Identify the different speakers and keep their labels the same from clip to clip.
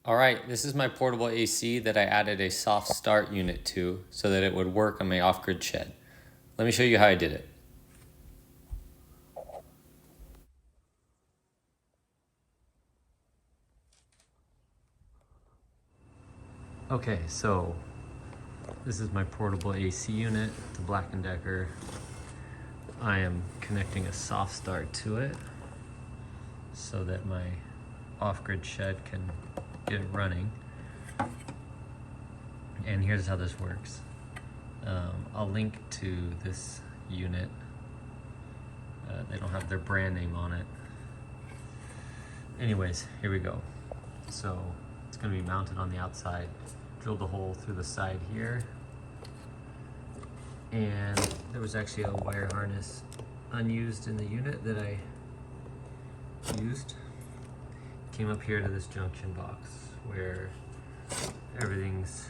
Speaker 1: All right, this is my portable AC that I added a soft start unit to so that it would work on my off-grid shed. Let me show you how I did it. Okay, so this is my portable AC unit, the Black & Decker. I am connecting a soft start to it so that my off-grid shed can get it running. And here's how this works. I'll link to this unit. They don't have their brand name on it. Anyways, here we go. So it's going to be mounted on the outside. Drilled a hole through the side here. And there was actually a wire harness unused in the unit that I used. Came up here to this junction box where everything's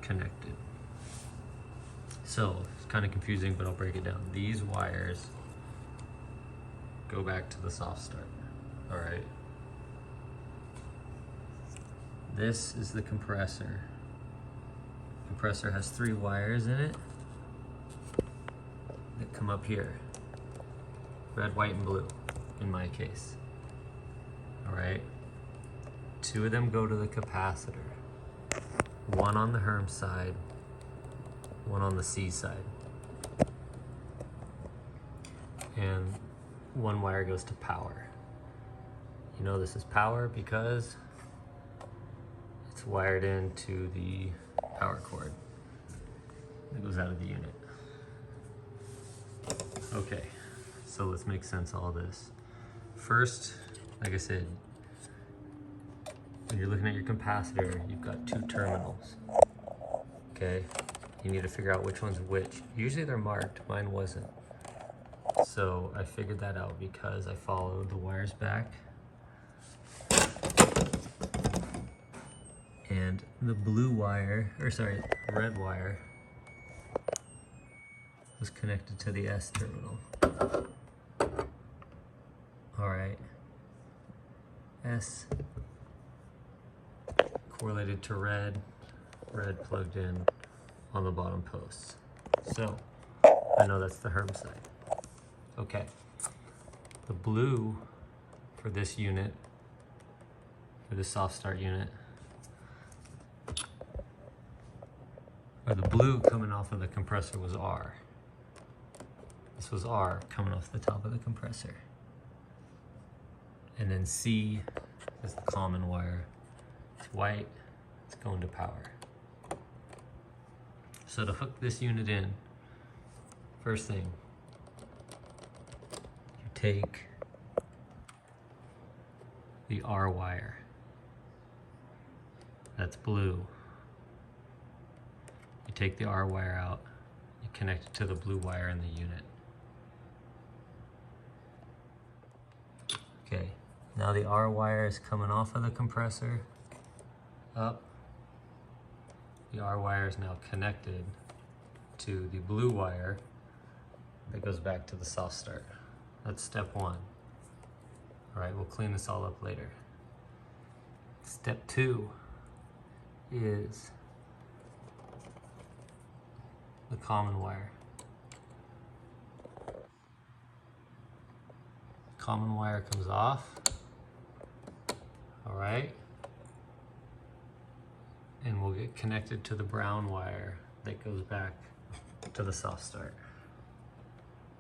Speaker 1: connected. So it's kind of confusing, but I'll break it down. These wires go back to the soft start. All right. This is the compressor. The compressor has 3 wires in it that come up here. Red, white, and blue, in my case. All right. 2 of them go to the capacitor. 1 on the Herm side, 1 on the C side. And 1 wire goes to power. You know this is power because it's wired into the power cord that goes out of the unit. Okay, so let's make sense of all this. First, like I said, when you're looking at your capacitor, you've got 2 terminals. Okay, you need to figure out which one's which. Usually they're marked, mine wasn't. So I figured that out because I followed the wires back. And the blue wire, red wire was connected to the S terminal. All right, S correlated to red plugged in on the bottom posts. So I know that's the Herm side. Okay, the blue for this unit, for the soft start unit, or the blue coming off of the compressor was R. This was R coming off the top of the compressor. And then C is the common wire. It's white, it's going to power. So to hook this unit in, first thing, you take the R wire. That's blue. You take the R wire out, you connect it to the blue wire in the unit. Okay, now the R wire is coming off of the compressor, up. The R wire is now connected to the blue wire that goes back to the soft start. That's step 1. All right, we'll clean this all up later. Step 2 is the common wire. Common wire comes off, all right? And we'll get connected to the brown wire that goes back to the soft start.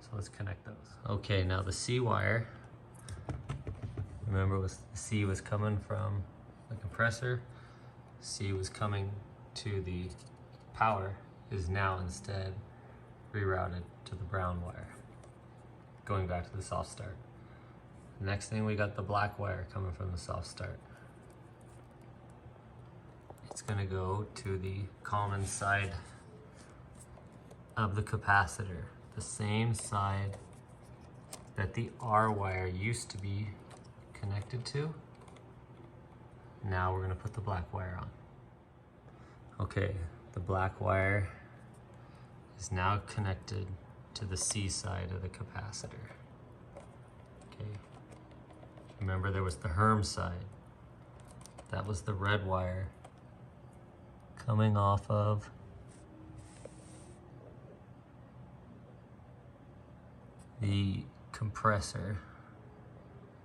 Speaker 1: So let's connect those. Okay, now the C wire, remember the C was coming from the compressor, C was coming to the power, is now instead rerouted to the brown wire, going back to the soft start. Next thing, we got the black wire coming from the soft start. It's gonna go to the common side of the capacitor, the same side that the R wire used to be connected to. Now we're gonna put the black wire on. Okay, the black wire is now connected to the C side of the capacitor. Okay. Remember, there was the Herm side. That was the red wire coming off of the compressor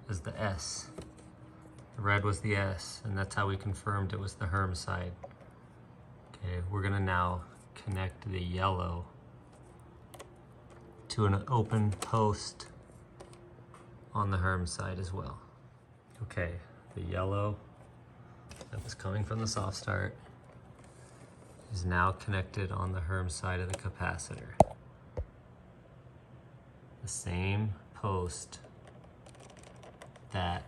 Speaker 1: is the S. The red was the S, and that's how we confirmed it was the Herm side. Okay, we're gonna now connect the yellow to an open post on the Herm side as well. Okay, the yellow that was coming from the soft start is now connected on the Herm side of the capacitor. The same post that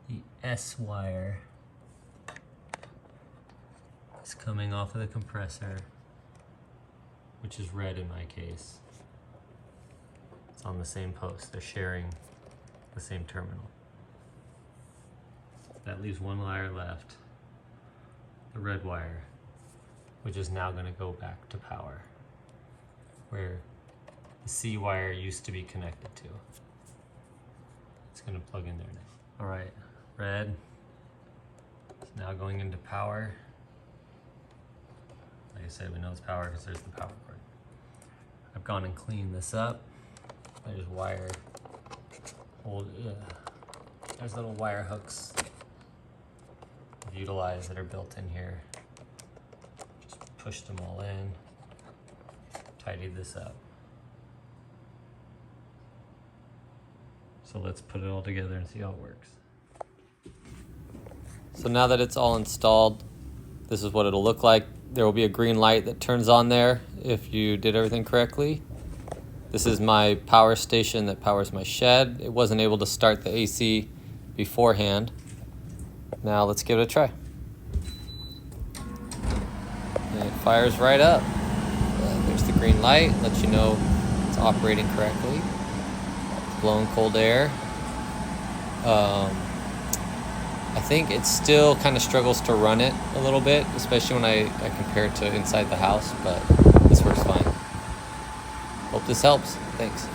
Speaker 1: the S wire is coming off of the compressor, which is red in my case. It's on the same post. They're sharing the same terminal. That leaves one wire left, the red wire, which is now going to go back to power, where the C wire used to be connected to. It's going to plug in there now. All right, red is now going into power. Like I said, we know it's power because there's the power cord. I've gone and cleaned this up. There's wire, there's little wire hooks I've utilized that are built in here. Just pushed them all in, tidied this up. So let's put it all together and see how it works. So now that it's all installed, this is what it'll look like. There will be a green light that turns on there if you did everything correctly. This is my power station that powers my shed. It wasn't able to start the AC beforehand. Now let's give it a try. And it fires right up. There's the green light, lets you know it's operating correctly. It's blowing cold air. I think it still kind of struggles to run it a little bit, especially when I compare it to inside the house, but this works fine. Hope this helps. Thanks.